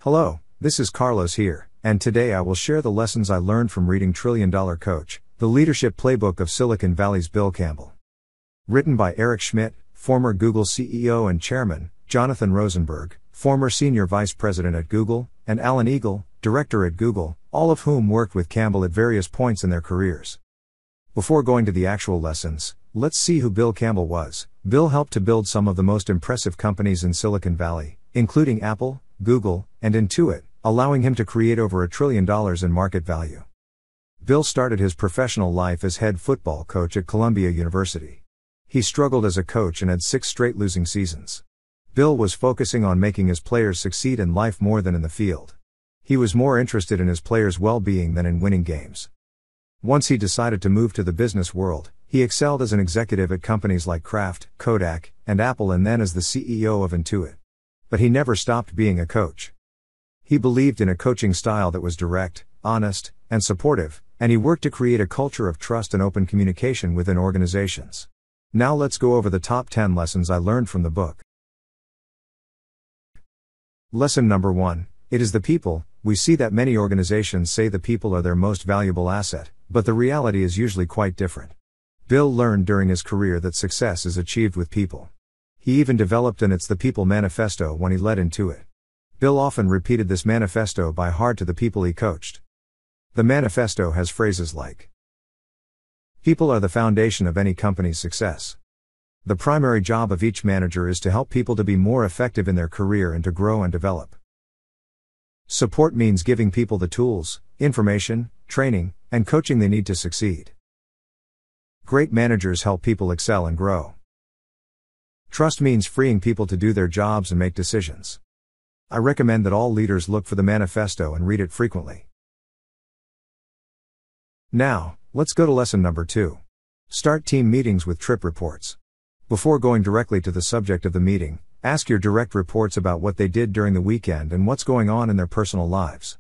Hello, this is Carlos here, and today I will share the lessons I learned from reading Trillion Dollar Coach, the leadership playbook of Silicon Valley's Bill Campbell. Written by Eric Schmidt, former Google CEO and Chairman, Jonathan Rosenberg, former Senior Vice President at Google, and Alan Eagle, Director at Google, all of whom worked with Campbell at various points in their careers. Before going to the actual lessons, let's see who Bill Campbell was. Bill helped to build some of the most impressive companies in Silicon Valley, including Apple, Google, and Intuit, allowing him to create over $1 trillion in market value. Bill started his professional life as head football coach at Columbia University. He struggled as a coach and had 6 straight losing seasons. Bill was focusing on making his players succeed in life more than in the field. He was more interested in his players' well-being than in winning games. Once he decided to move to the business world, he excelled as an executive at companies like Kraft, Kodak, and Apple, and then as the CEO of Intuit. But he never stopped being a coach. He believed in a coaching style that was direct, honest, and supportive, and he worked to create a culture of trust and open communication within organizations. Now let's go over the top 10 lessons I learned from the book. Lesson number 1. It is the people. We see that many organizations say the people are their most valuable asset, but the reality is usually quite different. Bill learned during his career that success is achieved with people. He even developed an It's the People manifesto when he led Intuit. Bill often repeated this manifesto by heart to the people he coached. The manifesto has phrases like, "People are the foundation of any company's success. The primary job of each manager is to help people to be more effective in their career and to grow and develop. Support means giving people the tools, information, training, and coaching they need to succeed. Great managers help people excel and grow. Trust means freeing people to do their jobs and make decisions." I recommend that all leaders look for the manifesto and read it frequently. Now, let's go to lesson number 2. Start team meetings with trip reports. Before going directly to the subject of the meeting, ask your direct reports about what they did during the weekend and what's going on in their personal lives.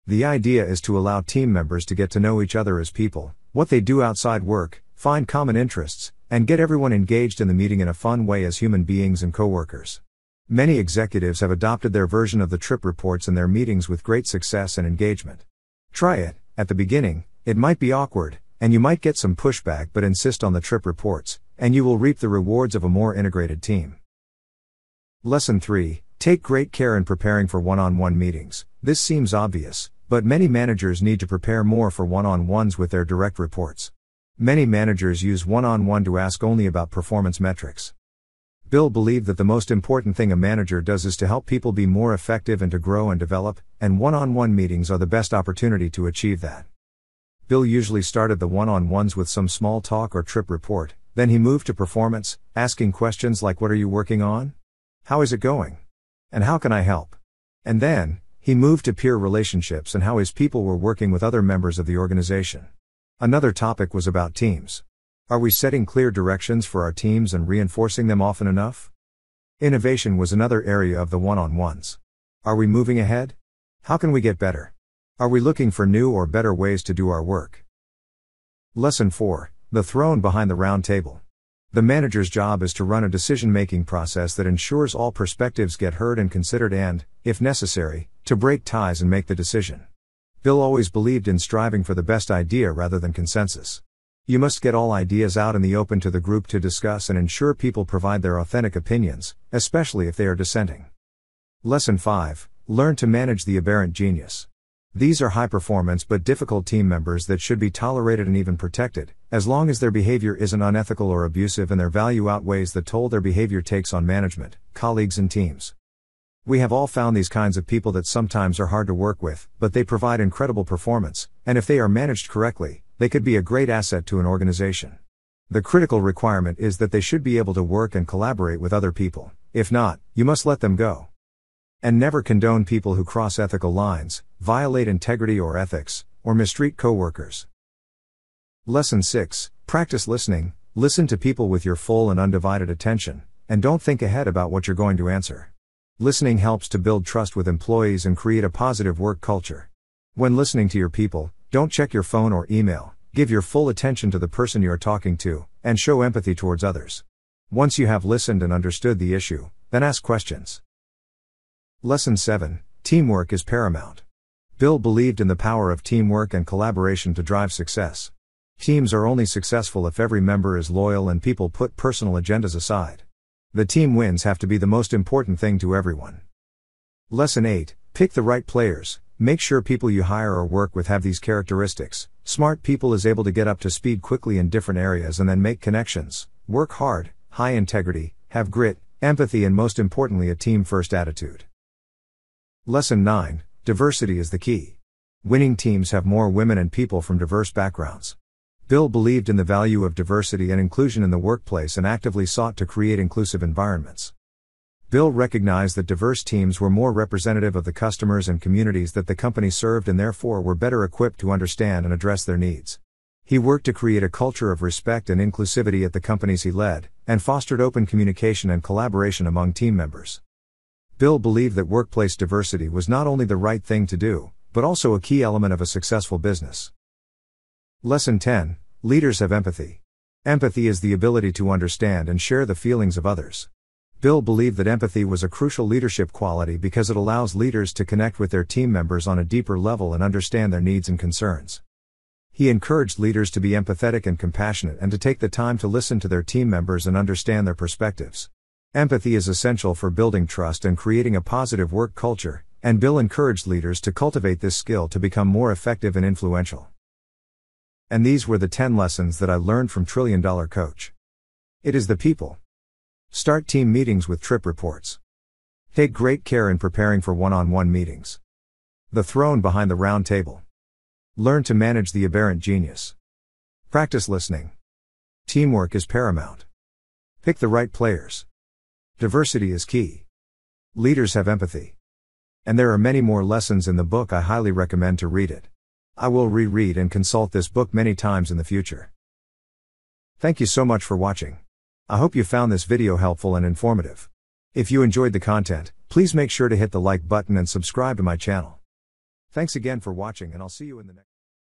The idea is to allow team members to get to know each other as people, what they do outside work, find common interests, and get everyone engaged in the meeting in a fun way as human beings and coworkers. Many executives have adopted their version of the trip reports in their meetings with great success and engagement. Try it. At the beginning, it might be awkward, and you might get some pushback, but insist on the trip reports, and you will reap the rewards of a more integrated team. Lesson 3. Take great care in preparing for one-on-one meetings. This seems obvious, but many managers need to prepare more for one-on-ones with their direct reports. Many managers use one-on-one to ask only about performance metrics. Bill believed that the most important thing a manager does is to help people be more effective and to grow and develop, and one-on-one meetings are the best opportunity to achieve that. Bill usually started the one-on-ones with some small talk or trip report, then he moved to performance, asking questions like, "What are you working on? How is it going? And how can I help?" And then, he moved to peer relationships and how his people were working with other members of the organization. Another topic was about teams. Are we setting clear directions for our teams and reinforcing them often enough? Innovation was another area of the one-on-ones. Are we moving ahead? How can we get better? Are we looking for new or better ways to do our work? Lesson 4. The throne behind the round table. The manager's job is to run a decision-making process that ensures all perspectives get heard and considered and, if necessary, to break ties and make the decision. Bill always believed in striving for the best idea rather than consensus. You must get all ideas out in the open to the group to discuss and ensure people provide their authentic opinions, especially if they are dissenting. Lesson 5. Learn to manage the aberrant genius. These are high-performance but difficult team members that should be tolerated and even protected, as long as their behavior isn't unethical or abusive and their value outweighs the toll their behavior takes on management, colleagues and teams. We have all found these kinds of people that sometimes are hard to work with, but they provide incredible performance, and if they are managed correctly, they could be a great asset to an organization. The critical requirement is that they should be able to work and collaborate with other people. If not, you must let them go. And never condone people who cross ethical lines, violate integrity or ethics, or mistreat coworkers. Lesson 6. Practice listening. Listen to people with your full and undivided attention, and don't think ahead about what you're going to answer. Listening helps to build trust with employees and create a positive work culture. When listening to your people, don't check your phone or email, give your full attention to the person you are talking to, and show empathy towards others. Once you have listened and understood the issue, then ask questions. Lesson 7. Teamwork is paramount. Bill believed in the power of teamwork and collaboration to drive success. Teams are only successful if every member is loyal and people put personal agendas aside. The team wins have to be the most important thing to everyone. Lesson 8. Pick the right players. Make sure people you hire or work with have these characteristics. Smart people is able to get up to speed quickly in different areas and then make connections, work hard, high integrity, have grit, empathy, and most importantly a team-first attitude. Lesson 9. Diversity is the key. Winning teams have more women and people from diverse backgrounds. Bill believed in the value of diversity and inclusion in the workplace and actively sought to create inclusive environments. Bill recognized that diverse teams were more representative of the customers and communities that the company served and therefore were better equipped to understand and address their needs. He worked to create a culture of respect and inclusivity at the companies he led, and fostered open communication and collaboration among team members. Bill believed that workplace diversity was not only the right thing to do, but also a key element of a successful business. Lesson 10. Leaders have empathy. Empathy is the ability to understand and share the feelings of others. Bill believed that empathy was a crucial leadership quality because it allows leaders to connect with their team members on a deeper level and understand their needs and concerns. He encouraged leaders to be empathetic and compassionate and to take the time to listen to their team members and understand their perspectives. Empathy is essential for building trust and creating a positive work culture, and Bill encouraged leaders to cultivate this skill to become more effective and influential. And these were the 10 lessons that I learned from $1 Trillion Coach. It is the people. Start team meetings with trip reports. Take great care in preparing for one-on-one meetings. The throne behind the round table. Learn to manage the aberrant genius. Practice listening. Teamwork is paramount. Pick the right players. Diversity is key. Leaders have empathy. And there are many more lessons in the book. I highly recommend to read it. I will reread and consult this book many times in the future. Thank you so much for watching. I hope you found this video helpful and informative. If you enjoyed the content, please make sure to hit the like button and subscribe to my channel. Thanks again for watching, and I'll see you in the next